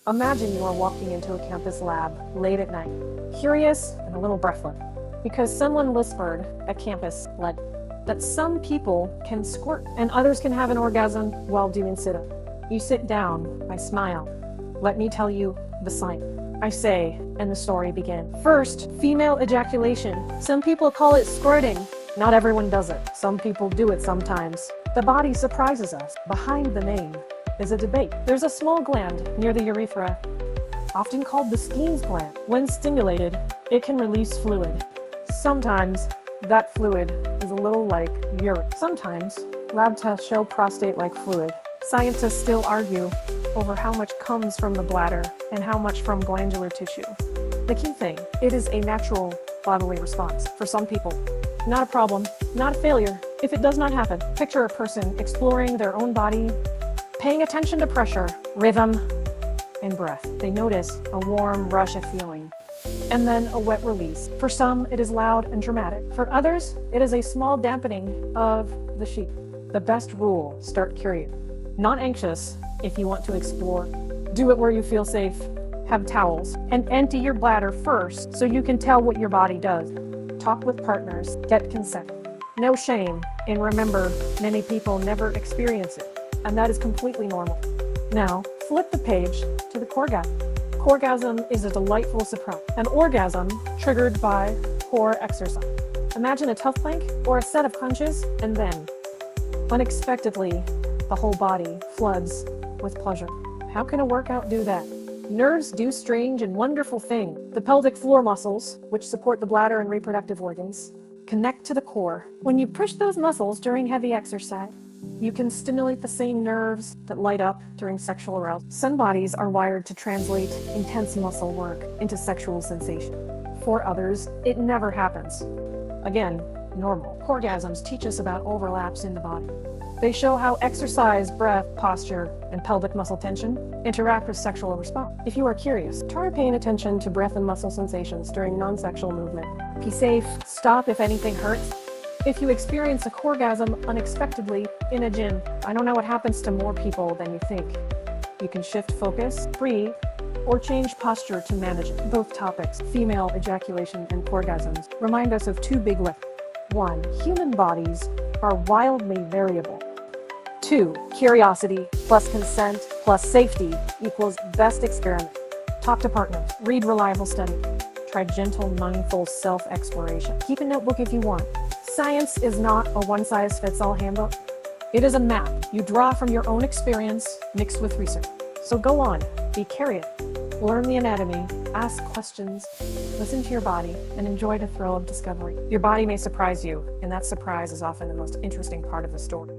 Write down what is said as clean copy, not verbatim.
Imagine you are walking into a campus lab late at night, curious and a little breathless, because someone whispered at campus that some people can squirt and others can have an orgasm while doing sit-up. You sit down, I smile. Let me tell you the sign. I say, and the story begins. First, female ejaculation. Some people call it squirting. Not everyone does it. Some people do it sometimes. The body surprises us. Behind the name is a debate. There's a small gland near the urethra, often called the Skene's gland. When stimulated, it can release fluid. Sometimes that fluid is a little like urine. Sometimes lab tests show prostate-like fluid. Scientists still argue over how much comes from the bladder and how much from glandular tissue. The key thing, it is a natural bodily response for some people. Not a problem, not a failure, if it does not happen. Picture a person exploring their own body, paying attention to pressure, rhythm, and breath. They notice a warm rush of feeling, and then a wet release. For some, it is loud and dramatic. For others, it is a small dampening of the sheet. The best rule, start curious. Not anxious if you want to explore. Do it where you feel safe. Have towels, and empty your bladder first so you can tell what your body does. Talk with partners, get consent. No shame, and remember, many people never experience it, and that is completely normal. Now, flip the page to the coregasm. Coregasm is a delightful surprise, an orgasm triggered by core exercise. Imagine a tough plank or a set of crunches, and then, unexpectedly, the whole body floods with pleasure. How can a workout do that? Nerves do strange and wonderful things. The pelvic floor muscles, which support the bladder and reproductive organs, connect to the core. When you push those muscles during heavy exercise, you can stimulate the same nerves that light up during sexual arousal. Some bodies are wired to translate intense muscle work into sexual sensation. For others, it never happens. Again, normal. Coregasms teach us about overlaps in the body. They show how exercise, breath, posture, and pelvic muscle tension interact with sexual response. If you are curious, try paying attention to breath and muscle sensations during non-sexual movement. Be safe, stop if anything hurts. If you experience a coregasm unexpectedly in a gym, I don't know what happens to more people than you think. You can shift focus, breathe, or change posture to manage it. Both topics, female ejaculation and coregasms, remind us of two big lessons. 1. Human bodies are wildly variable. 2. Curiosity plus consent plus safety equals best experiment. Talk to partners. Read reliable studies. Try gentle, mindful self-exploration. Keep a notebook if you want. Science is not a one-size-fits-all handbook. It is a map you draw from your own experience mixed with research. So go on, be curious, learn the anatomy, ask questions, listen to your body, and enjoy the thrill of discovery. Your body may surprise you, and that surprise is often the most interesting part of the story.